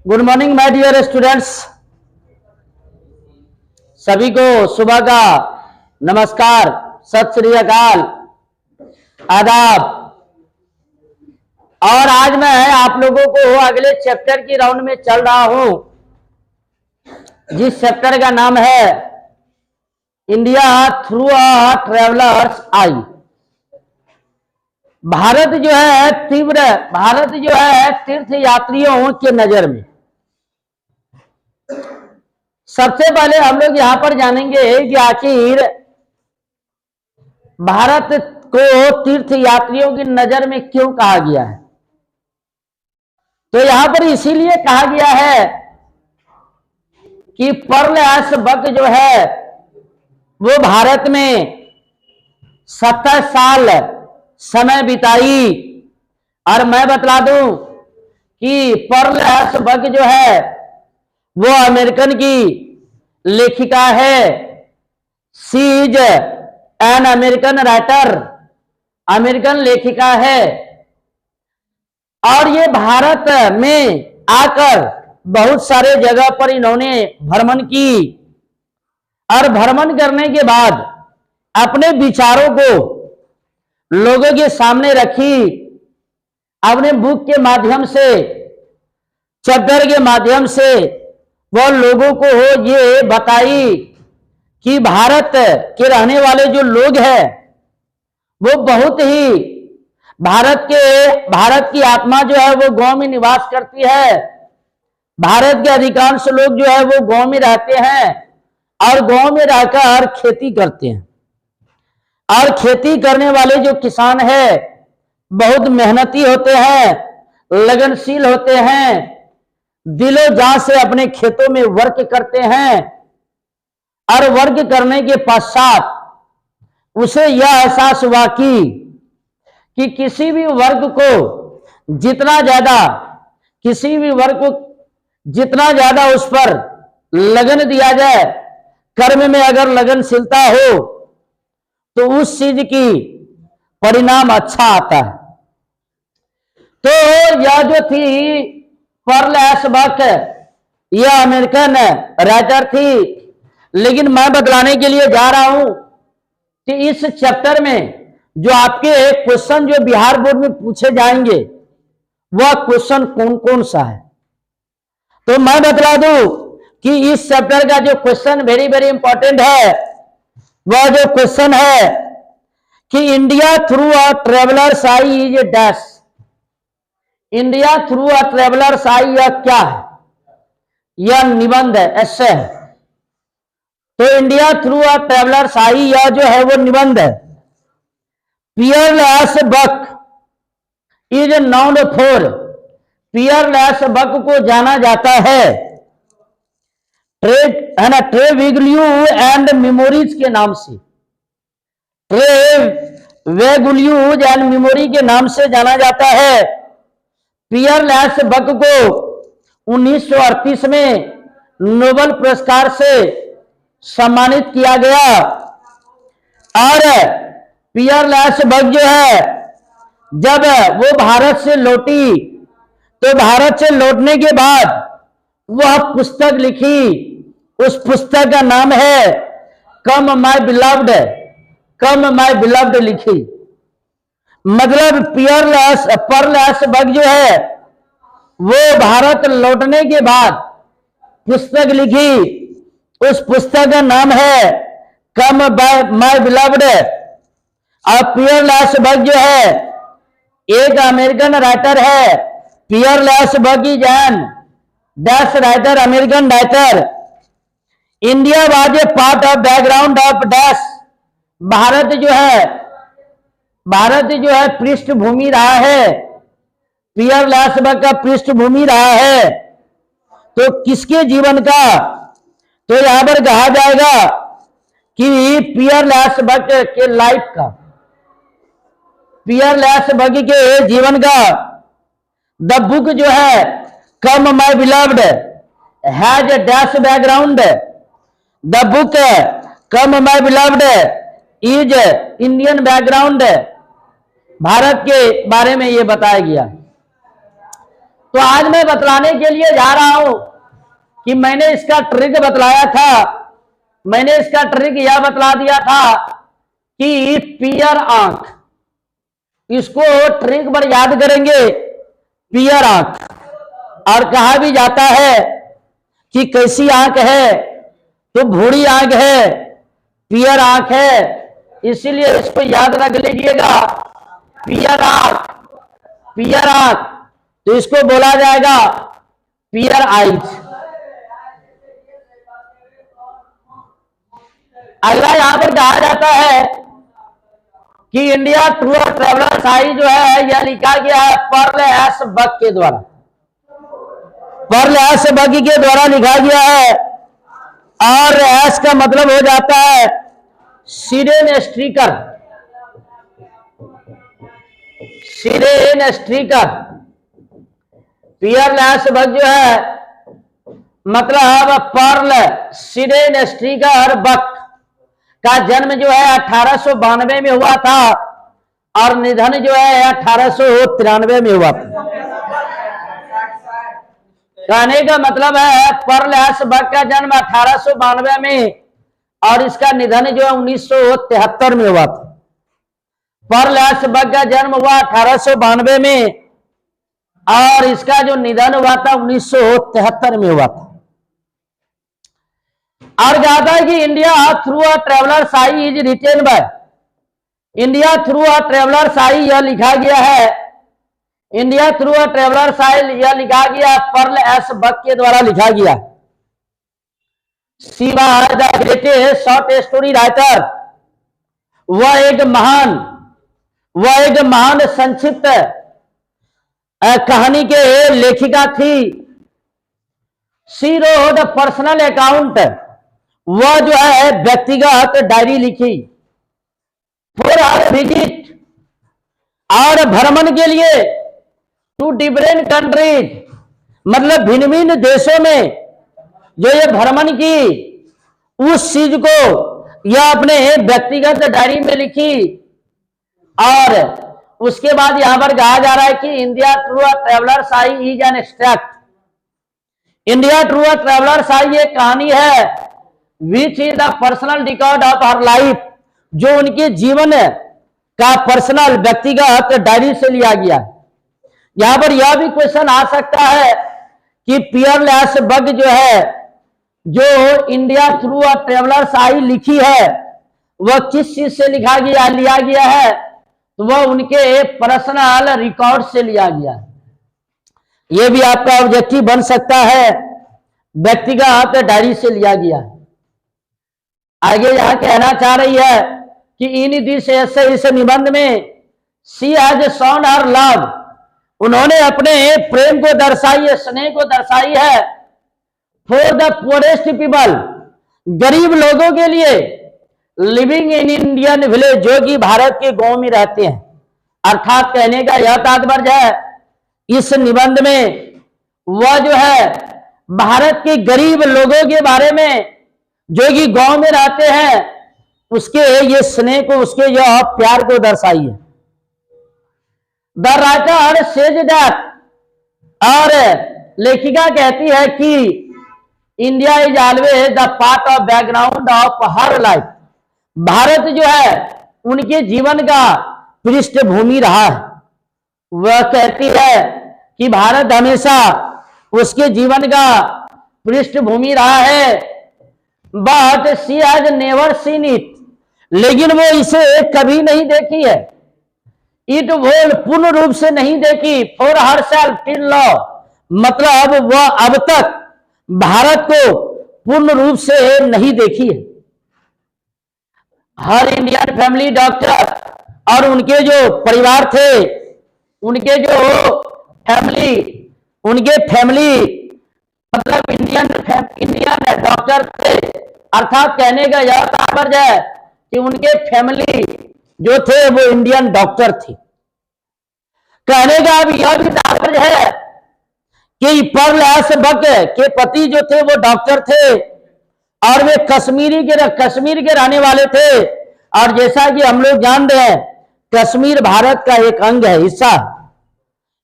Good morning my dear students. सभी को सुबह का नमस्कार, सत श्री अकाल, आदाब। और आज मैं आप लोगों को अगले चैप्टर की राउंड में चल रहा हूं, जिस चैप्टर का नाम है इंडिया थ्रू अ ट्रेवलर्स आई। भारत जो है तीर्थ यात्रियों के नजर में। सबसे पहले हम लोग यहां पर जानेंगे कि आखिर भारत को तीर्थ यात्रियों की नजर में क्यों कहा गया है। तो यहां पर इसीलिए कहा गया है कि पर्ल एस बक जो है वो भारत में 70 साल समय बिताई। और मैं बतला दूं कि पर्ल एस बक जो है वो अमेरिकन की लेखिका है। She is an American writer, American लेखिका है। और ये भारत में आकर बहुत सारे जगह पर इन्होंने भ्रमण की और भ्रमण करने के बाद अपने विचारों को लोगों के सामने रखी। अपने बुक के माध्यम से, चैप्टर के माध्यम से वो लोगों को ये बताई कि भारत के रहने वाले जो लोग हैं वो बहुत ही भारत की आत्मा जो है वो गांव में निवास करती है। भारत के अधिकांश लोग जो है वो गांव में रहते हैं और गांव में रहकर खेती करते हैं। और खेती करने वाले जो किसान है बहुत मेहनती होते हैं, लगनशील होते हैं, दिलो जान से अपने खेतों में वर्क करते हैं। और वर्क करने के पश्चात उसे यह एहसास हुआ कि किसी भी वर्ग को जितना ज्यादा उस पर लगन दिया जाए, कर्म में अगर लगनशीलता हो तो उस चीज की परिणाम अच्छा आता है। तो यह जो थी पर्ल एस बक, यह अमेरिकन राइटर थी। लेकिन मैं बतलाने के लिए जा रहा हूं कि इस चैप्टर में जो आपके क्वेश्चन जो बिहार बोर्ड में पूछे जाएंगे वह क्वेश्चन कौन कौन सा है। तो मैं बतला दूं कि इस चैप्टर का जो क्वेश्चन वेरी वेरी इंपॉर्टेंट है, वह जो क्वेश्चन है कि India through a traveller's eye is dash. India through a traveller's eye यह क्या है? यह निबंध है, ऐसे है। तो India through a traveller's eye यह जो है वो निबंध है। Pearl S Buck is known for, Pearl S Buck को जाना जाता है ट्रेवेगुल्यू एंड मेमोरीज के नाम से। ट्रेवेगुल्यूज एंड मेमोरी के नाम से जाना जाता है। पर्ल एस बक को 1938 में नोबेल पुरस्कार से सम्मानित किया गया। और पर्ल एस बक जो है जब वो भारत से लौटी तो भारत से लौटने के बाद वह पुस्तक लिखी। उस पुस्तक का नाम है come my beloved, come my beloved लिखी। मतलब पर्ल एस बक जो है वो भारत लौटने के बाद पुस्तक लिखी। उस पुस्तक का नाम है कम माय बिलव्ड। और पर्ल एस बक जो है एक अमेरिकन राइटर है। Pearl S Buck is an dash writer, American writer. India was a part of background of dash. Bharat जो है पृष्ठभूमि रहा है। पर्ल एस बक का पृष्ठभूमि रहा है। तो किसके जीवन का? तो यहां पर कहा जाएगा कि पर्ल एस बक के लाइफ का, पर्ल एस बक के जीवन का। द बुक जो है come my beloved has a dash background. The book come my beloved is Indian background. Bharat के बारे में यह बताया गया। तो आज मैं बतलाने के लिए जा रहा हूं कि मैंने इसका ट्रिक बतलाया था, मैंने इसका ट्रिक यह बतला दिया था कि पियर आंख, इसको ट्रिक पर याद करेंगे, पियर आंख। और कहा भी जाता है कि कैसी आंख है, तो भूरी आंख है, पियर आंख है, इसीलिए इसको याद रख लीजिएगा, पियर आंख, पियर आंख। तो इसको बोला जाएगा पियर आइज। अगला यहां पर कहा जाता है कि इंडिया टूर ट्रेवलर साई जो है यह लिखा गया है पर्ल एस बक के द्वारा, पर्ल एस बक के द्वारा लिखा गया है। और एस का मतलब हो जाता है सिरेन स्ट्रीकर, सिरेन स्ट्रीकर। पियर लैस बक जो है मतलब पर्ल सिरेन स्ट्रीकर बक का जन्म जो है 1892 में हुआ था और निधन जो है 1893 में हुआ था। कहने का मतलब है पर्ल एस बक का जन्म 1892 में और इसका निधन जो है 1973 में हुआ था। पर्ल एस बक का जन्म हुआ 1892 में और इसका जो निधन हुआ था 1973 में हुआ था। और कहता है कि India through a traveller eyes is written by, India through a traveller Sai यह लिखा गया है, इंडिया थ्रू अ ट्रेवलर साई यह लिखा गया पर्ल एस बक के द्वारा लिखा गया। She was the greatest short story writer, वह एक महान संक्षिप्त कहानी के लेखिका थी। शी रोड पर्सनल अकाउंट, वह जो है व्यक्तिगत डायरी लिखी। फॉर आवर विजिट, और भ्रमण के लिए, टू डिफरेंट कंट्रीज, मतलब भिन्न भिन्न देशों में जो ये भ्रमण की, उस चीज को यह अपने व्यक्तिगत डायरी में लिखी। और उसके बाद यहां पर कहा जा रहा है कि India to a traveller eyes is an extract, India to a traveller eyes एक कहानी है which is the personal record of her life, जो उनके जीवन का पर्सनल व्यक्तिगत डायरी से लिया गया। यहां पर यह भी क्वेश्चन आ सकता है कि पियर लैस बक जो है, जो इंडिया थ्रू अ ट्रेवलर साई लिखी है, वह किस चीज से लिया गया है, तो वह उनके पर्सनल रिकॉर्ड से लिया गया है। यह भी आपका ऑब्जेक्टिव बन सकता है, व्यक्तिगत डायरी से लिया गया है। आगे यहां कहना चाह रही है कि इन दिस ऐसे इस निबंध में सी हैज शॉन हर लव, उन्होंने अपने प्रेम को दर्शाई है, स्नेह को दर्शाई है। फॉर द पुअरेस्ट पीपल, गरीब लोगों के लिए, लिविंग इन इंडियन विलेज, जो कि भारत के गांव में रहते हैं। अर्थात कहने का यह तात्पर्य है इस निबंध में वह जो है भारत के गरीब लोगों के बारे में जो कि गांव में रहते हैं, उसके ये स्नेह को, उसके यह प्यार को दर्शाई है। द राइटर सेज दैट, और लेखिका कहती है कि India is always the part of background of her life, Bharat जो है उनके जीवन का पृष्ठभूमि रहा है। वह कहती है कि भारत हमेशा उसके जीवन का पृष्ठभूमि रहा है। But she has never seen it, लेकिन वो इसे कभी नहीं देखी है। इट वो पूर्ण रूप से नहीं देखी। For her self till law, मतलब वह अब तक भारत को पूर्ण रूप से नहीं देखी है। हर इंडियन फैमिली डॉक्टर और उनके जो परिवार थे, उनके जो फैमिली मतलब इंडियन डॉक्टर थे। अर्थात कहने का यह तात्पर्य है कि उनके फैमिली जो थे वो इंडियन डॉक्टर थे। कहने का अब यह भी तात्पर्य है कि पर्ल एस बक के पति जो थे वो डॉक्टर थे और वे कश्मीर के रहने वाले थे। और जैसा कि हम लोग जानते हैं, कश्मीर भारत का एक अंग है, हिस्सा।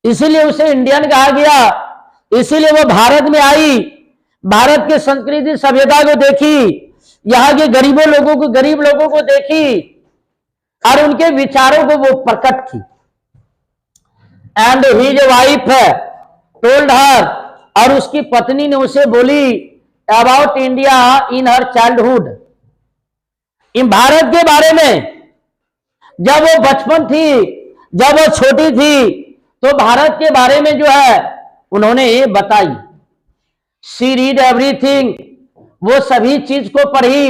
इसीलिए उसे इंडियन कहा गया, इसीलिए वो भारत में आई, भारत के संस्कृति सभ्यता को देखी, यहाँ के गरीबों लोगों को, गरीब लोगों को देखी और उनके विचारों को वो प्रकट की। And his wife told her, और उसकी पत्नी ने उसे बोली about India in her childhood, in Bharat के बारे में। जब वो बचपन थी, जब वो छोटी थी, तो भारत के बारे में जो है उन्होंने बताई। शी रीड एवरीथिंग, वो सभी चीज को पढ़ी।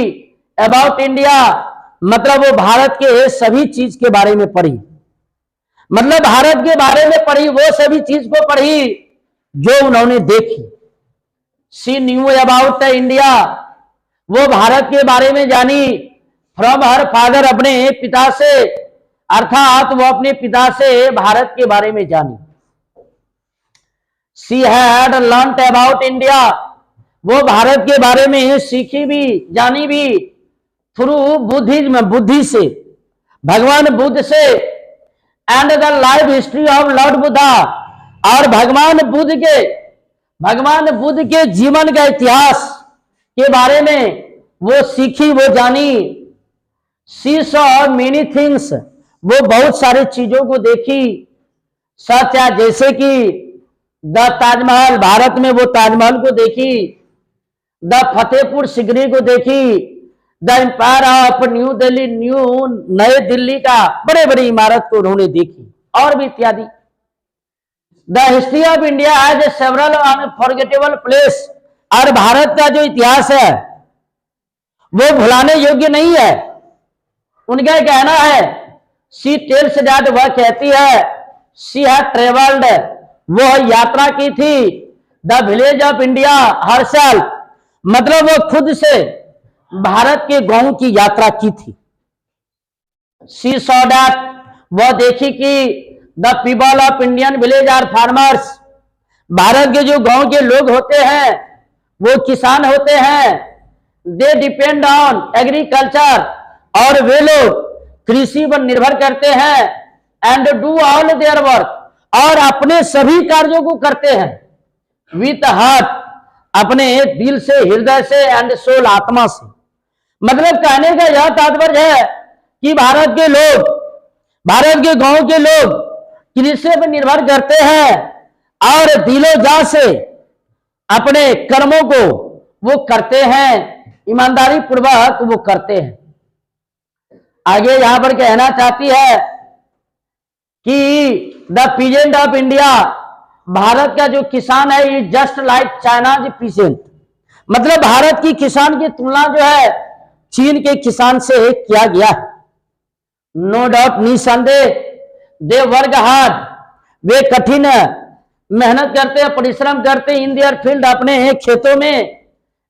अबाउट इंडिया मतलब वो भारत के सभी चीज के बारे में पढ़ी, मतलब भारत के बारे में पढ़ी, वो सभी चीज को पढ़ी जो उन्होंने देखी। शी न्यू अबाउट इंडिया, वो भारत के बारे में जानी फ्रॉम हर फादर, अपने पिता से, अर्थात वो अपने पिता से भारत के बारे में जानी। She had learned about India, वो भारत के बारे में सीखी भी, जानी भी थ्रू बुद्धिज्म, बुद्धि से, भगवान बुद्ध से। And the life history of Lord Buddha, और भगवान बुद्ध के जीवन का इतिहास के बारे में वो सीखी, वो जानी। शी सॉ मेनी थिंग्स, वो बहुत सारी चीजों को देखी, सच है जैसे कि द ताजमहल, भारत में वो ताजमहल को देखी, द फतेहपुर सिकरी को देखी, the empire of New Delhi, नए दिल्ली का बड़े बड़ी इमारत को उन्होंने देखी, और भी इत्यादि। The history of India as a several unforgettable place, और भारत का जो इतिहास है वो भुलाने योग्य नहीं है। उनका कहना है, शी टेल्स दैट, वह कहती है, शी हैड ट्रेवल्ड, वो यात्रा की थी, द विलेज ऑफ इंडिया हर साल, मतलब वो खुद से भारत के गांव की यात्रा की थी। शी सॉ दैट, वह देखी कि the people of Indian village are farmers, Bharat के जो गांव के लोग होते हैं वो किसान होते हैं। दे डिपेंड ऑन एग्रीकल्चर, और वे लोग कृषि पर निर्भर करते हैं। And do all their work, और अपने सभी कार्यों को करते हैं विथ हार्ट, अपने दिल से, हृदय से, एंड सोल, आत्मा से। मतलब कहने का यह तात्पर्य है कि भारत के लोग, भारत के गांव के लोग कृषि पर निर्भर करते हैं और दिलो जान से अपने कर्मों को वो करते हैं, ईमानदारी पूर्वक वो करते हैं। आगे यहां पर कहना चाहती है कि the peasant of India, Bharat का जो किसान है, ये जस्ट लाइक चाइनाज पीजेंट, मतलब भारत की किसान की तुलना जो है चीन के किसान से किया गया है। नो डाउट, निसंदेह, दे वर्क हार्ड, वे कठिन मेहनत करते हैं, परिश्रम करते हैं इन देयर फील्ड, अपने खेतों में,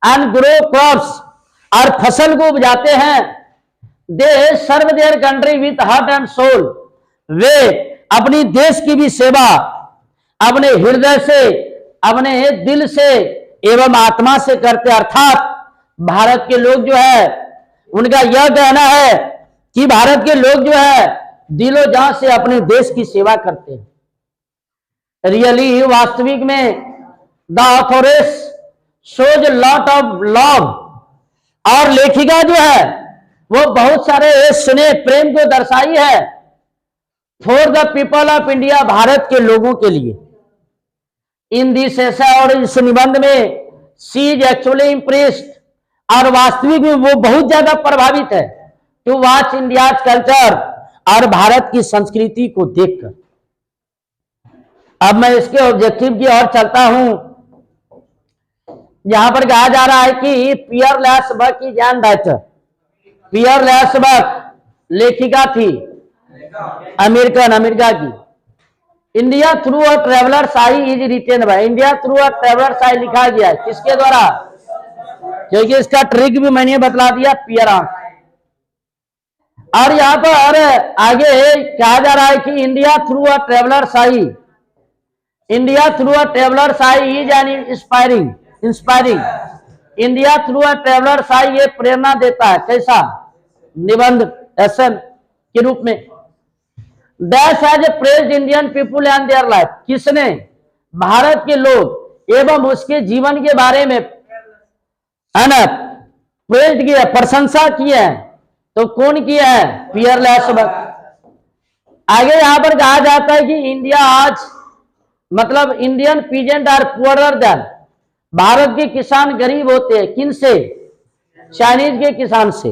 एंड ग्रो क्रॉप्स, और फसल को उपजाते हैं। They serve their country with heart and soul, वे अपनी देश की भी सेवा अपने हृदय से, अपने दिल से एवं आत्मा से करते। अर्थात भारत के लोग जो है, उनका यह कहना है कि भारत के लोग जो है दिलो जान से अपने देश की सेवा करते हैं। रियली, वास्तविक में, the authoress shows lot of love, और लेखिका जो है वो बहुत सारे स्नेह प्रेम को दर्शाई है for the people of India, Bharat के लोगों के लिए। इन दिस ऐसा, और इस निबंध में शी इज एक्चुअली इम्प्रेस्ड, और वास्तविक में वो बहुत ज्यादा प्रभावित है टू वॉच इंडियाज कल्चर, और भारत की संस्कृति को देखकर। अब मैं इसके ऑब्जेक्टिव की ओर चलता हूं। यहां पर कहा जा रहा है कि Pearl S Buck is an writer. Pearl S Buck लेखिका थी अमेरिका की। India through a traveller's eye is written by, India through a traveller's eye लिखा गया है किसके द्वारा? क्योंकि इसका ट्रिक भी मैंने बतला दिया, पियरान। और यहां पर आगे कहा जा रहा है कि India through a traveller's eye, India through a traveller's eye is an inspiring, India through a traveller's eye ये प्रेरणा देता है। कैसा? निबंध एसन के रूप में। Dash has praised Indian people and their life, किसने भारत के लोग एवं उसके जीवन के बारे में है ना प्रेज्ड किया, प्रशंसा की है, तो कौन किया है? पियरलेस बक। आगे यहां पर कहा जाता है कि इंडिया आज मतलब Indian peasant are poorer than, Bharat के किसान गरीब होते हैं, किन से? चाइनीज के किसान से,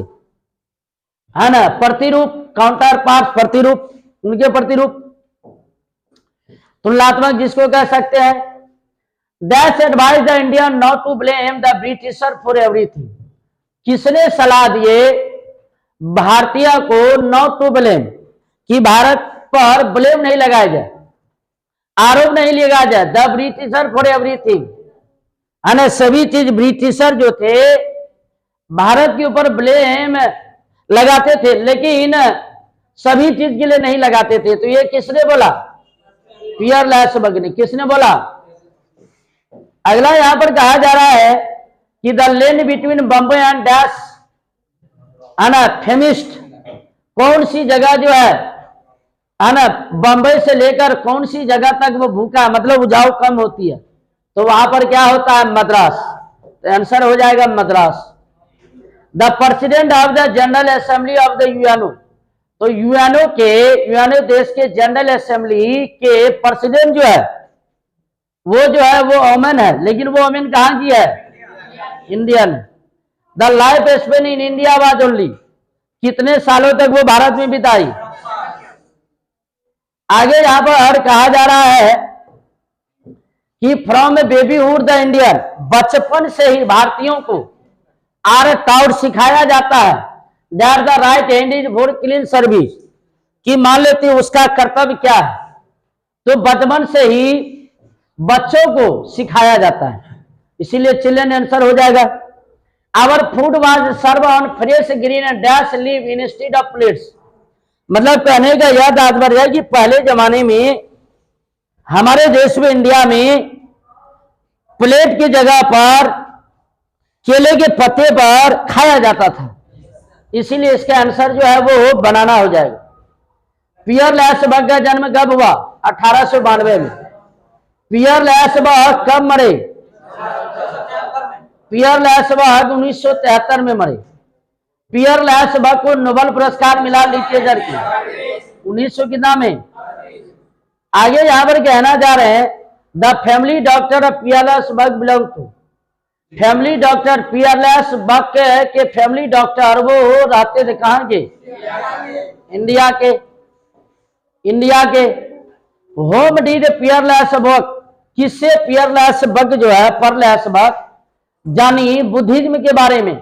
है ना। प्रतिरूप काउंटर पार्ट, प्रतिरूप उनके प्रतिरूप, तुलनात्मक जिसको कह सकते हैं। That's advise the Indian not to blame the britisher for everything, किसने सलाह दिए भारतीय को नॉट टू ब्लेम, कि भारत पर ब्लेम नहीं लगाया जाए, आरोप नहीं लगाया जाए, द ब्रिटिशर फॉर एवरीथिंग, है ना। सभी चीज ब्रिटिशर जो थे भारत के ऊपर ब्लेम लगाते थे, लेकिन सभी चीज के लिए नहीं लगाते थे। तो ये किसने बोला? पियरलेस बक ने। किसने बोला? अगला यहां पर कहा जा रहा है कि the land between Bombay and dash, है ना, फेमिस्ट, कौन सी जगह जो है ना, बंबई से लेकर कौन सी जगह तक वो भूखा, मतलब उपजाऊ कम होती है, तो वहां पर क्या होता है? मद्रास। तो आंसर हो जाएगा Madras. The president of the general assembly of the UNO, तो यूएनओ देश के जनरल असेंबली के प्रेसिडेंट जो है वो ओमेन है, लेकिन वो ओमेन कहां की है? Indian. The life span in India was only, कितने सालों तक वो भारत में बिताई? आगे यहां पर कहा जा रहा है कि फ्रॉम बेबीहुड द इंडियन, बचपन से ही भारतीयों को आर टाउट सिखाया जाता है that the right hand is for clean service, कि मान लेते हैं उसका कर्तव्य क्या है, तो बचपन से ही बच्चों को सिखाया जाता है, इसीलिए चिल्ड्रन आंसर हो जाएगा। Our food was serve on fresh green and dash leave instead of plates, मतलब कहने का यह तात्पर्य है कि पहले जमाने में हमारे देश में इंडिया में प्लेट की जगह पर केले के पत्ते पर खाया जाता था, इसीलिए इसका आंसर जो है वो बनाना हो जाएगा। पियरलेस बक का जन्म कब हुआ? 1892 में। पियरलेस बक कब मरे? पियरलेस बक 1973 में मरे। पियरलेस बक को नोबेल पुरस्कार मिला लिटरेचर की 1900 कितना में। आगे यहां पर कहना जा रहे हैं the family doctor of Pearl S Buck belong to, family doctor Pearl S Buck के फैमिली डॉक्टर वो रहते थे कहां के? इंडिया के। होम डिड पियरलेस बक, किससे पियरलेस बक जो है पियरलेस बक जानी बुद्धिज्म के बारे में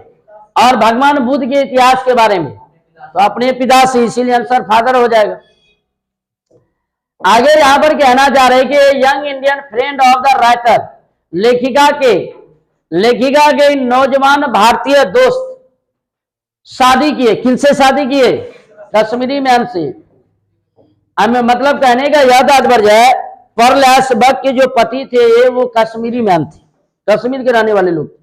और भगवान बुद्ध के इतिहास के बारे में, तो अपने पिता से, इसीलिए आंसर फादर हो जाएगा। आगे यहां पर कहना जा रहा है कि young Indian friend of the writer, लेखिका के नौजवान भारतीय दोस्त शादी किए, किनसे शादी किए? कश्मीरी मैन से। मतलब कहने का यह तात्पर्य है पियरलेस बक के जो पति थे वो कश्मीरी मैन थे, कश्मीर के रहने वाले लोग।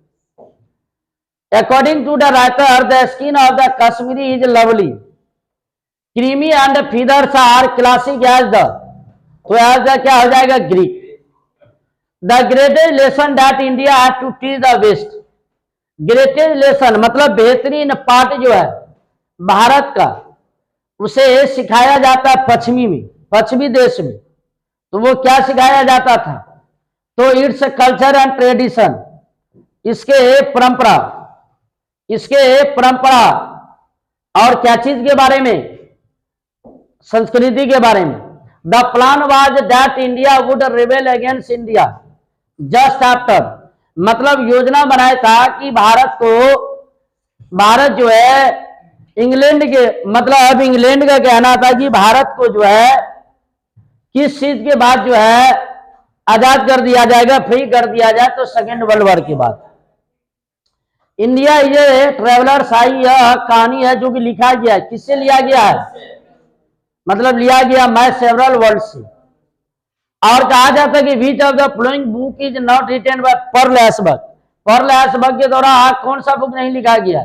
According to the writer, the skin of the Kashmiri is lovely, creamy and feathers are classic as the, तो as the क्या हो जाएगा? Greek. The greatest lesson that India has to teach the West, greatest lesson मतलब बेहतरीन पाठ जो है भारत का उसे सिखाया जाता है पश्चिमी देश में, तो वो क्या सिखाया जाता था? तो इट्स कल्चर एंड ट्रेडिशन, इसके परंपरा और क्या चीज के बारे में? संस्कृति के बारे में। The plan was that India would rebel against India just after, मतलब योजना बनाया था कि भारत जो है इंग्लैंड के, मतलब अब इंग्लैंड का कहना था कि भारत को जो है किस चीज के बाद जो है आजाद कर दिया जाएगा, फ्री कर दिया जाए, तो सेकेंड वर्ल्ड वॉर के बाद। इंडिया ये ट्रेवलर्स आई, यह कहानी है जो कि लिखा गया है, किससे लिया गया है? मतलब लिया गया माय सेवरल वर्ल्ड से। और कहा जाता है कि which of the following book is not written by Pearl S Buck, Pearl S Buck के द्वारा कौन सा बुक नहीं लिखा गया है?